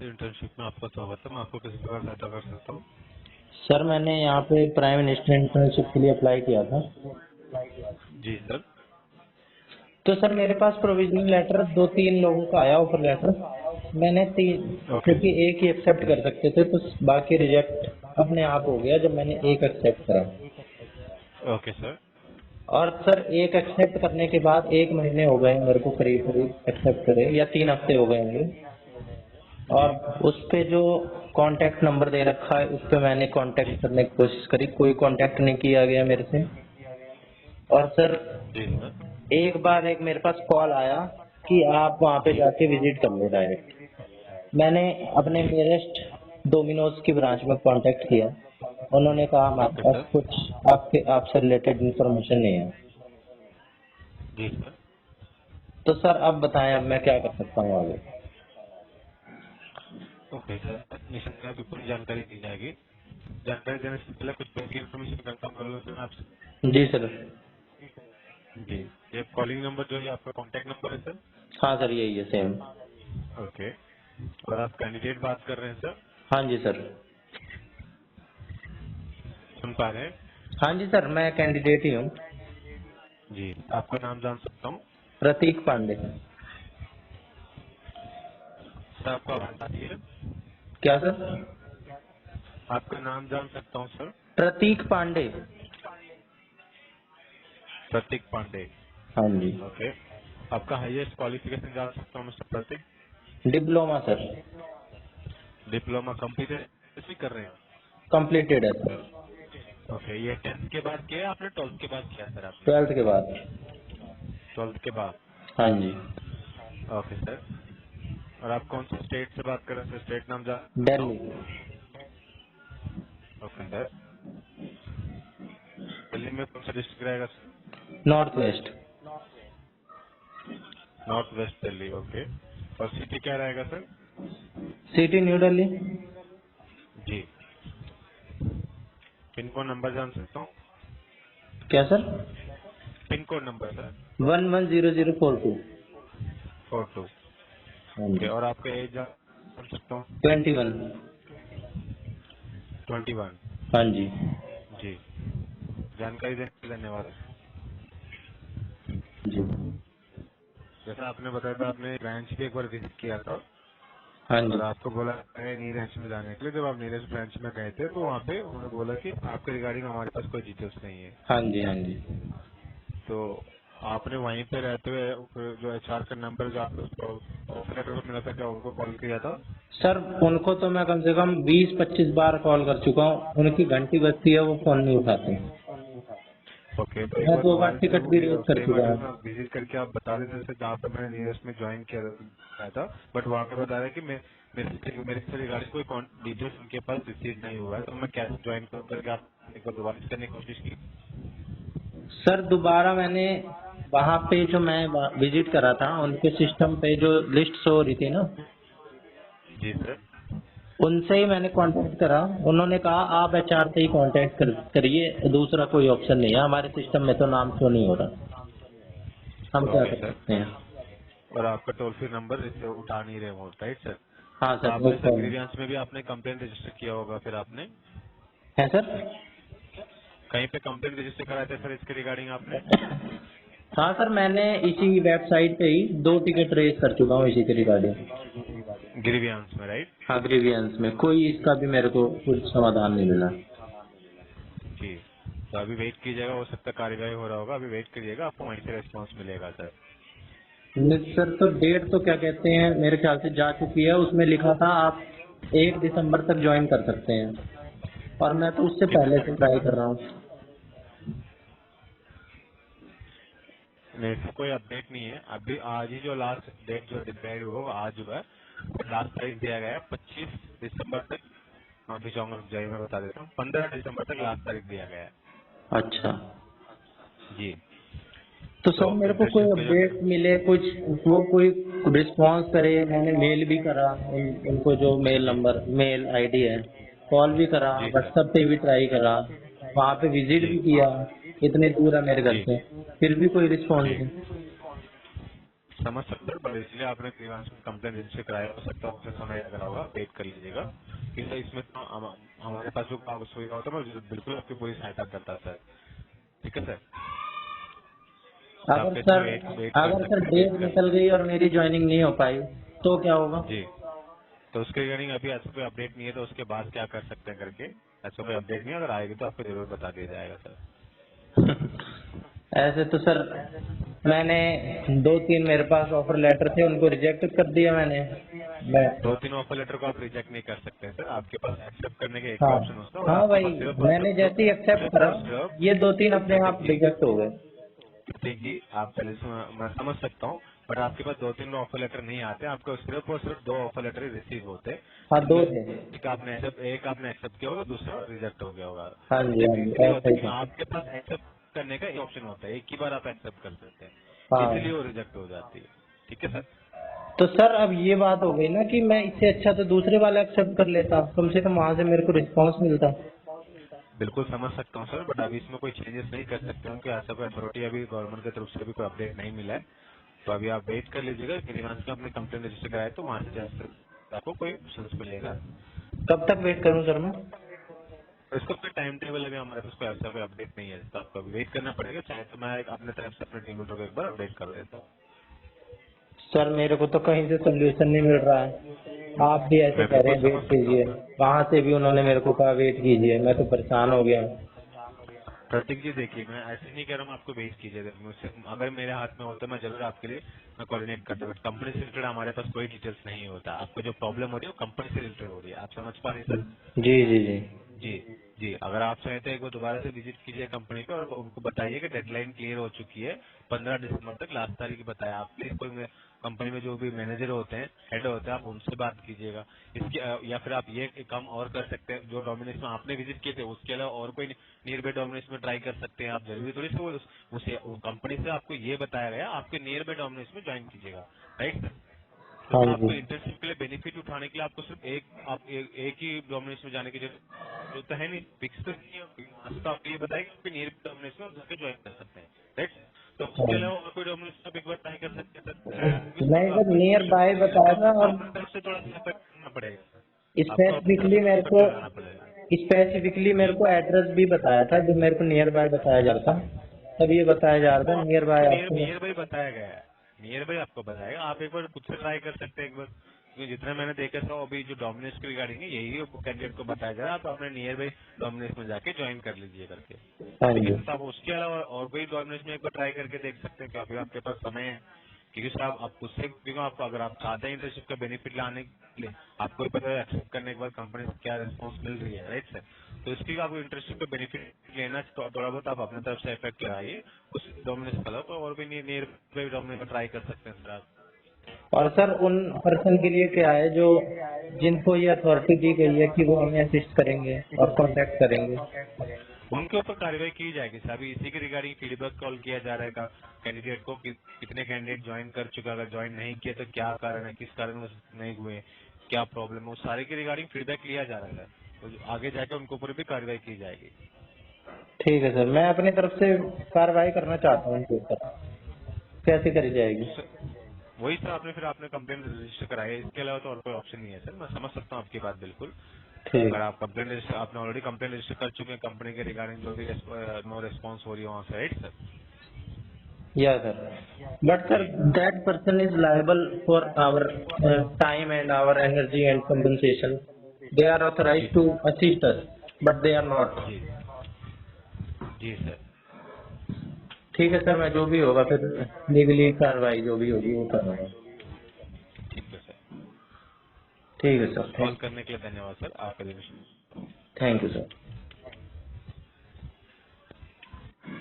Internship में आपका स्वागत है। मैं आपको किसी प्रकार सहायता कर सकता हूँ? सर मैंने यहाँ पे प्राइम मिनिस्टर इंटर्नशिप के लिए अप्लाई किया था। जी सर। तो सर मेरे पास प्रोविजनल लेटर 2-3 लोगों का आया, ऑफर लेटर। मैंने तीन, ओके। क्योंकि एक ही एक्सेप्ट कर सकते थे तो बाकी रिजेक्ट अपने आप हो गया जब मैंने एक एक्सेप्ट करा। Okay sir. और सर एक एक्सेप्ट करने के बाद 1 महीने हो गए मेरे को, करीब करीब एक्सेप्ट करे, या 3 हफ्ते हो गए होंगे। जी और उस पे जो कांटेक्ट नंबर दे रखा है उस पे मैंने जी कांटेक्ट करने की कोशिश करी, कोई कांटेक्ट नहीं किया गया मेरे से। और सर जी सर। एक बार एक मेरे पास कॉल आया कि आप वहाँ पे जी। जाके विजिट कर लो डायरेक्ट। मैंने अपने नियरेस्ट डोमिनोज की ब्रांच में कांटेक्ट किया। उन्होंने कहा हमारे ओके पास सर। कुछ आपसे रिलेटेड इंफॉर्मेशन नहीं है। जी सर। तो सर अब बताएं, अब मैं क्या कर सकता हूँ आगे। ओके सर, निश्चित आपकी पूरी जानकारी दी जाएगी। जानकारी देने से पहले कुछ बेसिक इन्फॉर्मेशन कंफर्म कर लो सर आपसे। जी सर। जी। ये कॉलिंग नंबर जो है आपका कॉन्टैक्ट नंबर है सर? हाँ सर, यही है सेम। ओके। और आप कैंडिडेट बात कर रहे हैं सर? हाँ जी सर। सुन पा रहे हैं? हाँ जी सर, मैं कैंडिडेट ही हूँ। जी। आपका नाम जान सकता हूँ? प्रतीक पांडे। सर आपका आवाज है? क्या सर? आपका नाम जान सकता हूँ सर? प्रतीक पांडे। प्रतीक पांडे। हाँ जी। ओके। आपका हाईएस्ट क्वालिफिकेशन जान सकता हूँ mister Prateek? Diploma sir. Diploma complete कर रहे हैं? कंप्लीटेड है सर। ओके। ये 10th के बाद किया आपने 12th के बाद किया सर आपने? 12th के बाद। 12th के बाद। हाँ जी। Okay sir. और आप कौन से स्टेट से बात कर रहे हैं सर? स्टेट नाम जान सकता दिल्ली। हूँ? Okay sir. दिल्ली में कौन सा डिस्ट्रिक्ट रहेगा sir? North west. North west Delhi. Okay. और सिटी क्या रहेगा सर? City new Delhi. जी। पिन कोड नंबर जान सकता हूँ? क्या sir? Pin code number sir? 110042। 42। हाँ ओके। जी। और आपका एज जान सकता हूँ? 21। 21। हाँ जी। जी। जानकारी देने के लिए धन्यवाद। जी। जैसा आपने बताया था, आपने ब्रांच भी एक बार विजिट किया था हाँ और जी। आपको बोला है नीरज में जाने के लिए। जब आप नीरज ब्रांच में गए थे तो वहाँ पे उन्होंने बोला कि आपके रिगार्डिंग हमारे पास कोई डिटेल्स नहीं है। हाँ जी। हाँ जी। तो आपने वहीं पे रहते हुए फिर जो एचआर का नंबर जो आपको ऑफर लेटर को मिला था, क्या उनको कॉल किया था? सर उनको तो मैं कम से कम 20-25 बार कॉल कर चुका हूँ, उनकी घंटी बजती है, वो फोन नहीं उठाते। ओके। तो एक मैं बार 2 बार दोबारा से टिकट भी रेज कर सेम चुका एड्रेस में हूँ। आप विजिट करके आप बता देते थे जहाँ पे मैंने नियरेस्ट में ज्वाइन किया था। बट वहाँ पे बता रहे हैं कि मेरे से रिगार्डिंग कोई डिटेल्स उनके पास रिसीव नहीं हुआ है। तो मैं कैसे ज्वाइन करूँ करके आप एक बार दोबारा करने की कोशिश की? सर दोबारा मैंने वहाँ पे जो मैं विजिट करा था, उनके सिस्टम पे जो लिस्ट शो हो रही थी ना, जी सर। उनसे ही मैंने कांटेक्ट करा। उन्होंने कहा आप एचआर से ही कांटेक्ट करिए, दूसरा कोई ऑप्शन नहीं है, हमारे सिस्टम में तो नाम शो नहीं हो रहा, हम क्या ओके कर सर। सकते हैं। और आपका टोल फ्री नंबर इसे उठा नहीं रहे हो, राइट सर? हाँ और सर, वो आपने सर कॉल ग्रीवियंस में भी आपने कंप्लेंट रजिस्टर किया होगा फिर आपने है सर। कहीं पे कंप्लेंट रजिस्टर कराए थे सर इसके रिगार्डिंग आपने? हाँ सर, मैंने इसी वेबसाइट पे ही 2 टिकट रेज कर चुका हूँ इसी के रिगार्डिंग। ग्रीवियंस में, राइट? हाँ, ग्रीवियंस में कोई इसका भी मेरे को कुछ समाधान नहीं मिला। जी। तो अभी वेट कीजिएगा, हो सकता है कार्यवाही हो रहा होगा, अभी वेट करिएगा, आपको वहीं से रेस्पॉन्स मिलेगा सर। नहीं सर, तो डेट तो क्या कहते हैं मेरे ख्याल से जा चुकी है, उसमें लिखा था आप 1 दिसंबर तक ज्वाइन कर सकते हैं, और मैं तो उससे कितने पहले से तारीख ट्राई तक? कर रहा हूँ। नहीं सर, कोई अपडेट नहीं है अभी। आज ही जो लास्ट डेट जो डिसाइड हुआ आज हुआ है, लास्ट तारीख दिया गया है 25 दिसंबर तक। माफी चाहूंगा, रुक जाइए मैं बता देता हूँ। 15 दिसंबर तक लास्ट तारीख दिया गया है। अच्छा, जी। तो तो सर मेरे को कोई इंटर्नशिप के जो अपडेट मिले, कुछ वो कोई रिस्पॉन्स करे। मैंने मेल भी करा उनको, जो मेल आईडी है, कॉल भी करा, जी सर। व्हाट्सएप पे भी ट्राई करा, वहाँ पे विजिट जी भी किया, इतने दूर है मेरे घर जी से, फिर भी कोई रिस्पॉन्स जी। नहीं। समझ सकते हो, पर इसलिए आपने ग्रीवांस में कंप्लेन रजिस्टर कराया, हो सकता है उससे समय लग रहा होगा, वेट कर लीजिएगा। क्योंकि इसमें तो हमारे पास जो सुविधा होता है मैं बिल्कुल आपकी पूरी सहायता करता सर। ठीक है सर, आप इसमें वेट कर अगर सर सकते हैं, डेट वेट कर निकल गई और मेरी ज्वाइनिंग नहीं हो पाई तो क्या होगा? जी। तो उसके रिगार्डिंग अभी ऐसा कोई अपडेट नहीं है, तो उसके बाद क्या कर सकते हैं करके, ऐसा कोई अपडेट नहीं है, अगर आएगी तो आपको जरूर बता दिया जाएगा सर। ऐसे तो सर मैंने 2-3 मेरे पास ऑफर लेटर थे, उनको रिजेक्ट कर दिया मैंने। मैं 2-3 ऑफर लेटर को आप रिजेक्ट नहीं कर सकते हैं सर, आपके पास एक्सेप्ट करने का एक ही हाँ ऑप्शन होता है, और हाँ आपके भाई, पास सिर्फ मैंने जैसे ही एक्सेप्ट करा ये 2-3 अपने प्रतीक आप जी, रिजेक्ट हो गए। प्रतीक जी, आप पहले से मैं समझ सकता हूँ, बट आपके पास 2-3 ऑफर लेटर नहीं आते, आपको सिर्फ और सिर्फ 2 ऑफर लेटर ही रिसीव होते हैं, हाँ, जिनमें 2 से थे। एक आपने एक्सेप्ट किया होगा, दूसरा रिजेक्ट हो गया होगा। हाँ जी, हाँ सिर्फ जी, इसलिए ऐसा होता ही है कि था। आपके पास एक्सेप्ट करने का एक ऑप्शन होता है, एक ही बार आप एक्सेप्ट कर सकते हैं, इसलिए हाँ, वो रिजेक्ट हो जाती है। ठीक है सर, तो सर अब ये बात हो गई ना कि मैं इससे अच्छा तो दूसरे वाला एक्सेप्ट कर लेता, कम से कम वहां से मेरे को रिस्पांस मिलता। बिल्कुल समझ सकता हूँ सर, बट अभी इसमें कोई चेंजेस नहीं कर सकते, क्योंकि ऐसा कोई अथॉरिटी अभी गवर्नमेंट की तरफ से भी कोई अपडेट नहीं मिला है। तो अभी आप वेट कर लीजिएगा, ग्रीवांस में अपने कंप्लेन रजिस्टर कराए तो वहाँ से जैसे आपको कोई ऑप्शन मिलेगा। कब तक वेट करूं सर मैं? तो इसका कोई टाइम टेबल अभी हमारे पास कोई ऐसा कोई अपडेट नहीं है, तो आपको अभी वेट करना पड़ेगा, चाहे तो मैं अपने तरफ से अपने टीम लीडर को एक बार अपडेट कर देता हूँ। सर मेरे को तो कहीं से सोल्यूशन नहीं मिल रहा है। आप भी ऐसे मैं कह रहे बिल्कुल हैं वेट समझ सकता कीजिए, हूँ सर। वहां से भी उन्होंने मेरे को कहा वेट कीजिए, मैं तो परेशान हो गया हूँ। प्रतीक जी देखिए, मैं ऐसे नहीं कह रहा हूँ आपको वेट कीजिए, मुझसे अगर मेरे हाथ में होता मैं जरूर आपके लिए मैं कोऑर्डिनेट करता, बट कंपनी से रिलेटेड हमारे पास कोई डिटेल्स नहीं होता। आपको जो प्रॉब्लम हो रही है वो कंपनी से रिलेटेड हो रही है, आप समझ पा रहे हैं सर? जी जी जी। जी जी, अगर आप चाहें तो एक बार दोबारा से विजिट कीजिए कंपनी पे और उनको बताइए कि डेडलाइन क्लियर हो चुकी है, 15 दिसंबर तक लास्ट तारीख बताया। आप प्लीज कोई कंपनी में जो भी मैनेजर होते हैं, हेड होते हैं, आप उनसे बात कीजिएगा। इसके या फिर आप ये काम और कर सकते हैं, जो डोमिनोज में आपने विजिट किए थे उसके अलावा और कोई नियर बाय डोमिनोज में ट्राई कर सकते हैं। आप जरूरी थोड़ी से उसे कंपनी से आपको ये बताया गया, आपके नियर बाय डोमिनोज में ज्वाइन कीजिएगा, राइट? हाँ क्योंकि जी। आपको इंटर्नशिप के लिए बेनिफिट उठाने के लिए आपको सिर्फ एक ही डोमिनेशन में जाने की जरूरत तो है नहीं, फिक्स तो नहीं है। तो आपको ये बताया कि नियर डोमिनेशन में आप जाके ज्वाइन कर सकते हैं, राइट? तो उसके हाँ। अलावा और कोई डोमिनेशन आप एक बार ट्राई कर सकते हैं सर। इसमें नहीं सर, आपको नियर बाय बताया था, आपको और अपनी तरफ से थोड़ा सा एफर्ट करना पड़ेगा, आपको अपनी तरफ स्पेसिफिकली से मेरे एफर्ट को लगाना पड़ेगा। स्पेसिफिकली मेरे जी, को एड्रेस भी बताया था, जो मेरे को नियर बाय बताया जा रहा था। तब ये बताया जा रहा था नियर आपको बाय नियर आपको। नियर बाई बताया गया है, नियर बाई आपको बताएगा, आप एक बार खुद से ट्राई कर सकते हैं एक बार, क्योंकि जितना मैंने देखा था अभी जो डोमिनेस के रिगार्डिंग है यही कैंडिडेट को बताया जा रहा है, आप अपने नियर बाई डोमिनेस में जाके ज्वाइन कर लीजिए करके। हाँ ठीक है जी। सर, तो आप उसके अलावा और कोई डोमिनेस में एक बार ट्राई करके देख सकते हैं कि अभी आपके पास समय है, क्योंकि सर आप उससे, क्योंकि आपको अगर आप चाहते हैं इंटर्नशिप का बेनिफिट लाने के लिए, आपको भी पता है एक्सेप्ट करने के बाद कंपनी से क्या रिस्पॉन्स मिल रही है, राइट सर? तो इसके लिए आपको इंटर्नशिप का बेनिफिट लेना तो थोड़ा बहुत आप अपने तरफ से इफेक्ट लगाइए उस डोमिनेस का, तो और भी नियर बाई डोमिनेस में ट्राई कर सकते हैं सर आप। और सर उन पर्सन के लिए क्या है जो जिनको ये अथॉरिटी दी गई है कि वो हमें असिस्ट करेंगे और कांटेक्ट करेंगे? उनके ऊपर कार्रवाई की जाएगी सर, अभी इसी के रिगार्डिंग फीडबैक कॉल किया जा रहा है कैंडिडेट को कि कितने कैंडिडेट ज्वाइन कर चुके हैं, अगर ज्वाइन नहीं किए तो क्या कारण है, किस कारण वो नहीं हुए, क्या प्रॉब्लम है, उस सारे के रिगार्डिंग फीडबैक लिया जा रहा है, तो आगे जाकर उनके ऊपर भी कार्रवाई की जाएगी। ठीक है सर, मैं अपनी तरफ से कार्रवाई करना चाहता हूँ उनके ऊपर। कैसे करी जाएगी? वही सर, आपने फिर आपने कंप्लेन रजिस्टर कराई है, इसके अलावा तो और कोई ऑप्शन नहीं है सर। मैं समझ सकता हूँ आपकी बात बिल्कुल, ठीक। अगर आप कंप्लेन रजिस्टर, आपने ऑलरेडी कंप्लेन रजिस्टर कर चुके हैं कंपनी के रिगार्डिंग, जो भी नो रिस्पॉन्स हो रही है वहाँ से, right sir? Yeah, sir. But sir, जी that person is liable for our time and our energy and compensation. They are जी authorized to sir, assist us, but they are not. जी जी sir, ठीक है सर, मैं जो भी होगा फिर लीगली कार्रवाई जो भी होगी वो करूँगा। ठीक है सर। ठीक है सर, कॉल करने के लिए धन्यवाद सर, आपका दिन शुभ। Thank you sir.